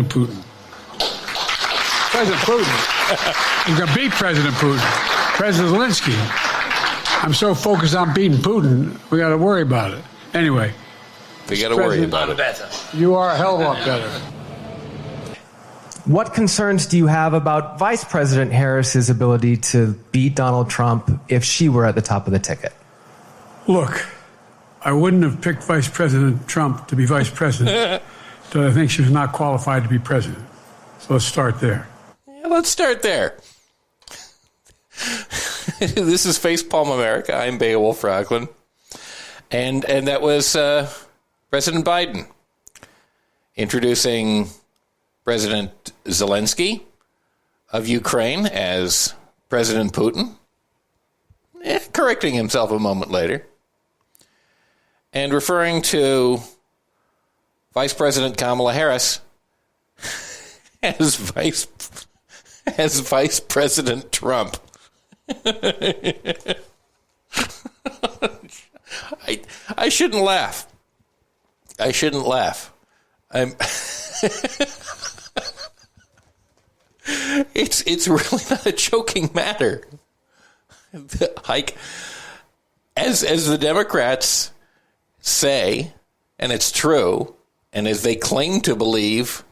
President Putin. President Putin. We're going to beat President Putin. President Zelensky. I'm so focused on beating Putin, we got to worry about it. Anyway. We got to worry about it. Better. You are a hell of a lot better. What concerns do you have about Vice President Harris's ability to beat Donald Trump if she were at the top of the ticket? Look, I wouldn't have picked Vice President Trump to be vice president, but I think she was not qualified to be president. So let's start there. Yeah, let's start there. This is Facepalm America. I'm Beowulf Rocklin. And that was President Biden introducing President Zelensky of Ukraine as President Putin, correcting himself a moment later, and referring to Vice President Kamala Harris as Vice President Trump. I shouldn't laugh. I shouldn't laugh. It's really not a joking matter. Like, as the Democrats say, and it's true, and as they claim to believe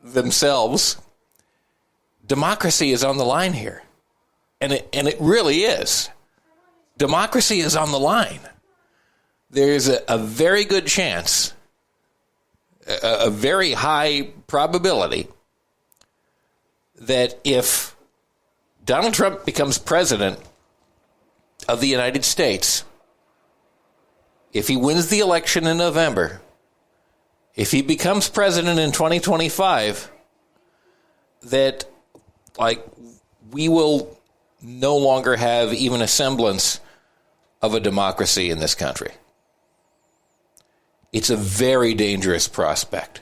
themselves, democracy is on the line here, and it really is. Democracy is on the line. There's a very good chance, a very high probability, that if Donald Trump becomes president of the United States, if he wins the election in November, if he becomes president in 2025, that, like, we will no longer have even a semblance of a democracy in this country. It's a very dangerous prospect.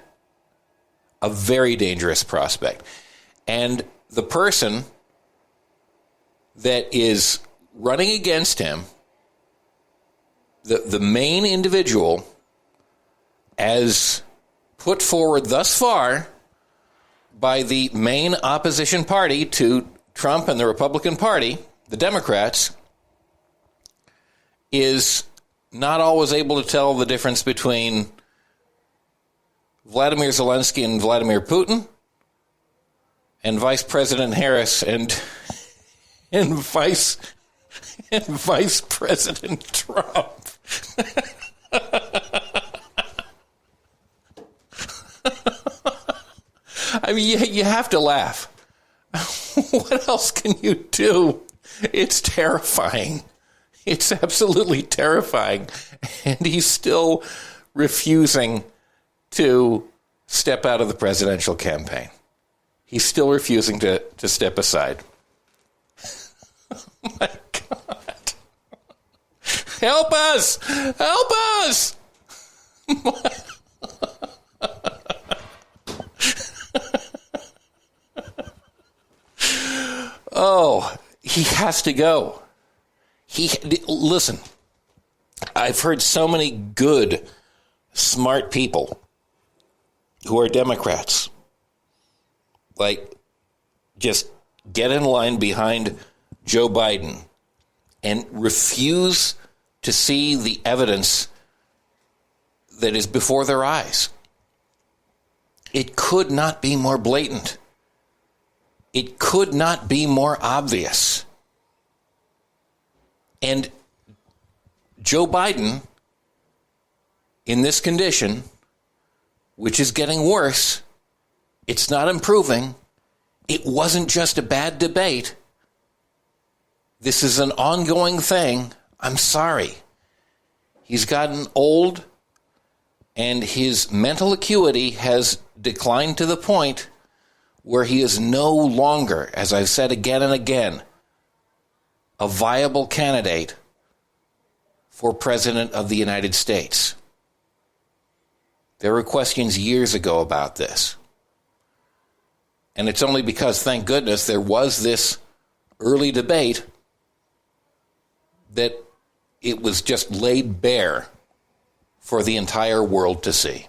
A very dangerous prospect. And the person that is running against him, the main individual, as put forward thus far by the main opposition party to Trump and the Republican Party, the Democrats, is not always able to tell the difference between Vladimir Zelensky and Vladimir Putin, and Vice President Harris and Vice President Trump. I mean, you have to laugh. What else can you do? It's terrifying. It's absolutely terrifying. And he's still refusing to step out of the presidential campaign. He's still refusing to step aside. Oh, my God. Help us! Help us! Oh, he has to go. Listen, I've heard so many good, smart people who are Democrats, like, just get in line behind Joe Biden and refuse to see the evidence that is before their eyes. It could not be more blatant. It could not be more obvious. And Joe Biden, in this condition, which is getting worse, it's not improving. It wasn't just a bad debate. This is an ongoing thing. I'm sorry. He's gotten old, and his mental acuity has declined to the point where he is no longer, as I've said again and again, a viable candidate for President of the United States. There were questions years ago about this. And it's only because, thank goodness, there was this early debate that it was just laid bare for the entire world to see.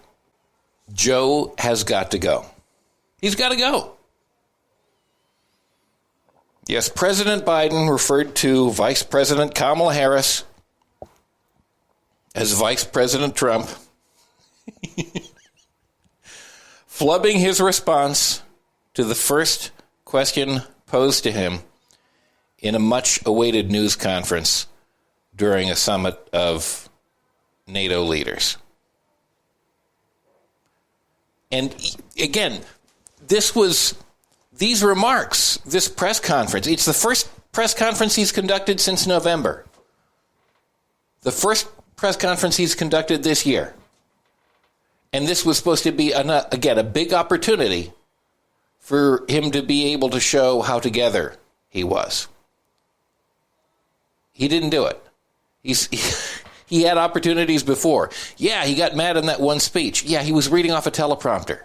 Joe has got to go. He's got to go. Yes, President Biden referred to Vice President Kamala Harris as Vice President Trump, flubbing his response to the first question posed to him in a much-awaited news conference during a summit of NATO leaders. And again, these remarks, this press conference, it's the first press conference he's conducted since November. The first press conference he's conducted this year. And this was supposed to be, again, a big opportunity for him to be able to show how together he was. He didn't do it. He had opportunities before. Yeah, he got mad in that one speech. Yeah, he was reading off a teleprompter.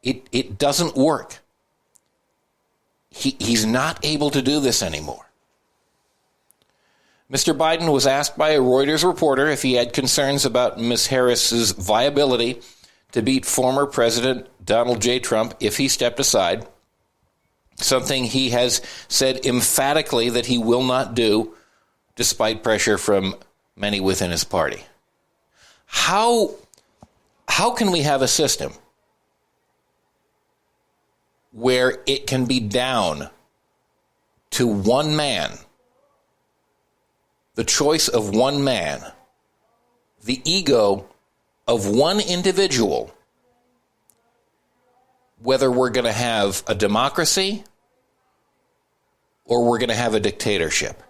It doesn't work. He's not able to do this anymore. Mr. Biden was asked by a Reuters reporter if he had concerns about Ms. Harris's viability to beat former President Donald J. Trump if he stepped aside, something he has said emphatically that he will not do, despite pressure from many within his party. How can we have a system where it can be down to one man, the choice of one man, the ego of one individual, whether we're going to have a democracy or we're going to have a dictatorship?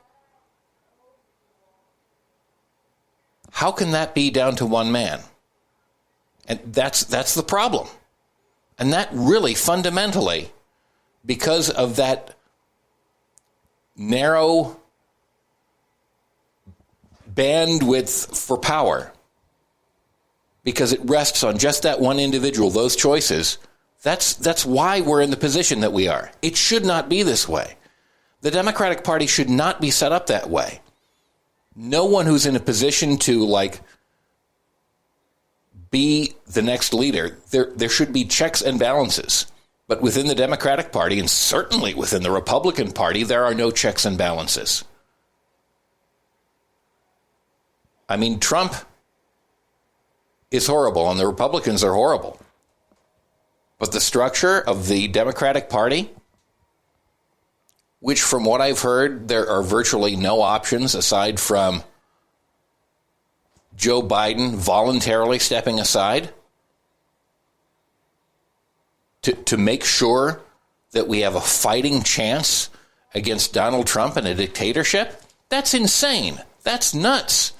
How can that be down to one man? And that's the problem. And that really fundamentally, because of that narrow bandwidth for power, because it rests on just that one individual, those choices, that's why we're in the position that we are. It should not be this way. The Democratic Party should not be set up that way. No one who's in a position to, be the next leader, there should be checks and balances. But within the Democratic Party, and certainly within the Republican Party, there are no checks and balances. I mean, Trump is horrible, and the Republicans are horrible. But the structure of the Democratic Party, which from what I've heard, there are virtually no options aside from Joe Biden voluntarily stepping aside to make sure that we have a fighting chance against Donald Trump and a dictatorship, that's insane. That's nuts.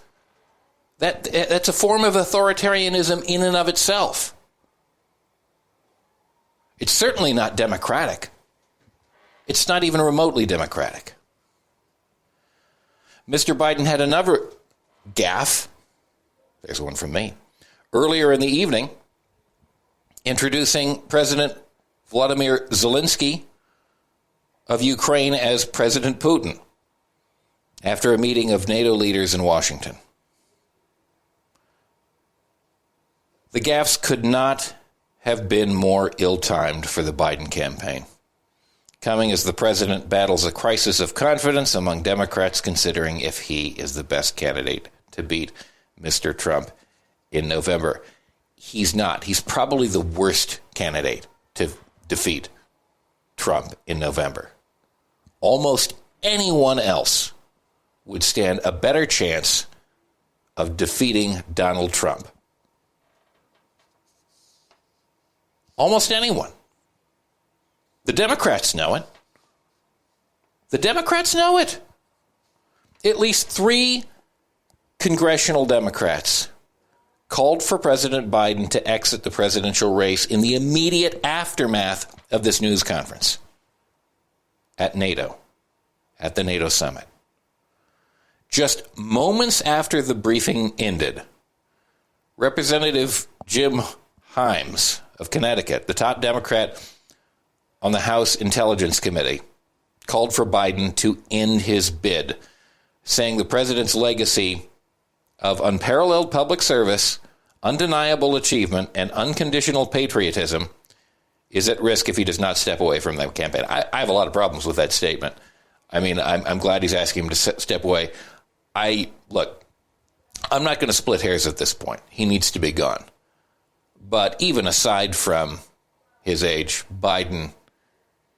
That's a form of authoritarianism in and of itself. It's certainly not democratic. It's not even remotely democratic. Mr. Biden had another gaffe. There's one from me. Earlier in the evening, introducing President Vladimir Zelensky of Ukraine as President Putin after a meeting of NATO leaders in Washington. The gaffes could not have been more ill-timed for the Biden campaign, coming as the president battles a crisis of confidence among Democrats considering if he is the best candidate to beat Mr. Trump in November. He's not. He's probably the worst candidate to defeat Trump in November. Almost anyone else would stand a better chance of defeating Donald Trump. Almost anyone. The Democrats know it. The Democrats know it. At least 3 congressional Democrats called for President Biden to exit the presidential race in the immediate aftermath of this news conference at NATO, at the NATO summit. Just moments after the briefing ended, Representative Jim Himes of Connecticut, the top Democrat on the House Intelligence Committee, called for Biden to end his bid, saying the president's legacy of unparalleled public service, undeniable achievement, and unconditional patriotism is at risk if he does not step away from that campaign. I have a lot of problems with that statement. I mean, I'm glad he's asking him to step away. Look, I'm not going to split hairs at this point. He needs to be gone. But even aside from his age, Biden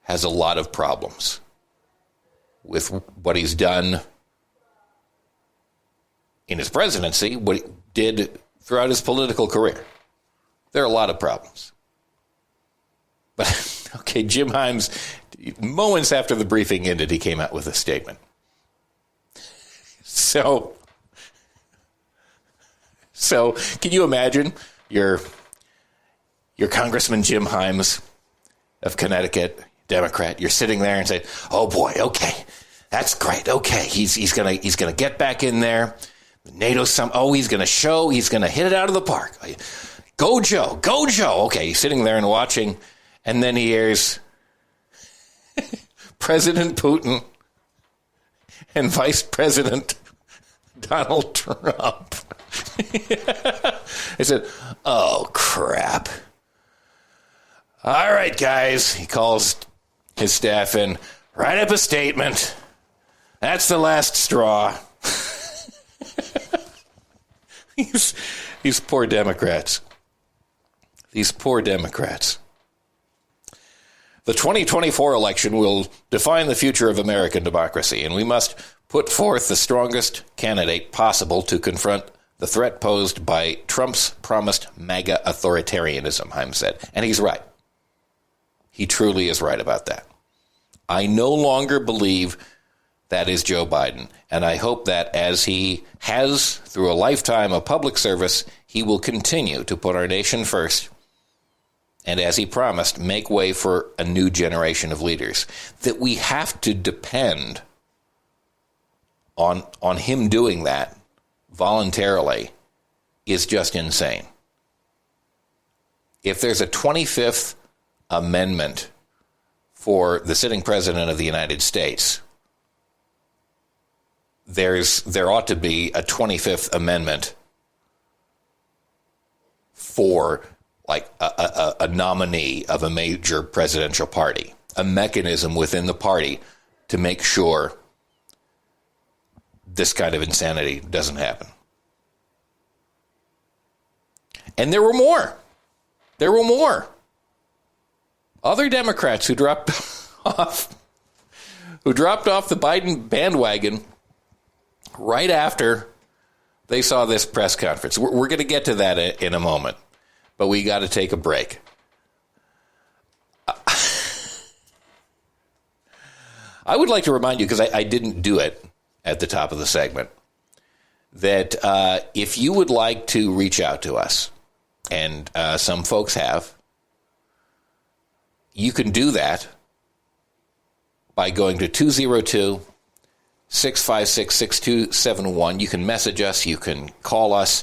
has a lot of problems with what he's done in his presidency, what he did throughout his political career. There are a lot of problems. But, okay, Jim Himes, moments after the briefing ended, he came out with a statement. So can you imagine your Congressman Jim Himes of Connecticut, Democrat, you're sitting there and say, "Oh boy, okay, that's great. Okay, he's gonna get back in there. NATO he's gonna hit it out of the park. Go Joe, go Joe." Okay, he's sitting there and watching, and then he hears President Putin and Vice President Donald Trump. He said, "Oh crap. All right, guys," he calls his staff in, "write up a statement. That's the last straw." These poor Democrats. These poor Democrats. The 2024 election will define the future of American democracy, and we must put forth the strongest candidate possible to confront the threat posed by Trump's promised MAGA authoritarianism, Himes said. And he's right. He truly is right about that. I no longer believe that is Joe Biden, and I hope that as he has through a lifetime of public service, he will continue to put our nation first, and as he promised, make way for a new generation of leaders. That we have to depend on him doing that voluntarily is just insane. If there's a 25th Amendment for the sitting president of the United States, there ought to be a 25th Amendment for like a nominee of a major presidential party, a mechanism within the party to make sure this kind of insanity doesn't happen. And there were more. There were more. Other Democrats who dropped off the Biden bandwagon right after they saw this press conference. We're going to get to that in a moment, but we got to take a break. I would like to remind you, because I didn't do it at the top of the segment, that if you would like to reach out to us, and some folks have, you can do that by going to 202-656-6271. You can message us. You can call us.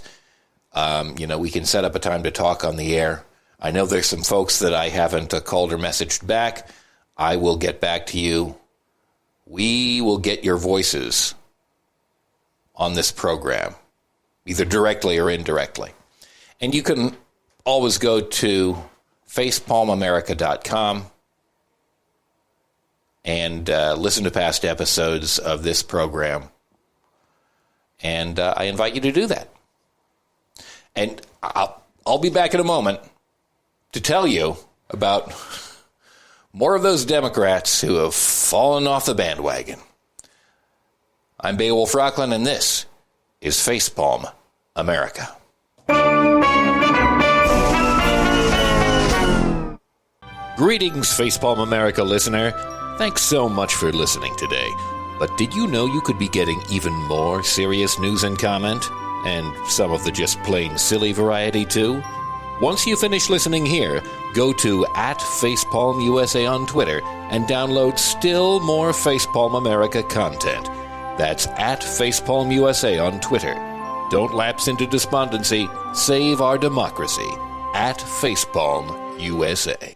We can set up a time to talk on the air. I know there's some folks that I haven't called or messaged back. I will get back to you. We will get your voices on this program, either directly or indirectly. And you can always go to facepalmamerica.com and listen to past episodes of this program. And I invite you to do that. And I'll be back in a moment to tell you about more of those Democrats who have fallen off the bandwagon. I'm Beowulf Rockland, and this is Facepalm America. Greetings, Facepalm America listener. Thanks so much for listening today. But did you know you could be getting even more serious news and comment? And some of the just plain silly variety too? Once you finish listening here, go to @FacepalmUSA on Twitter and download still more Facepalm America content. That's @FacepalmUSA on Twitter. Don't lapse into despondency. Save our democracy. @FacepalmUSA.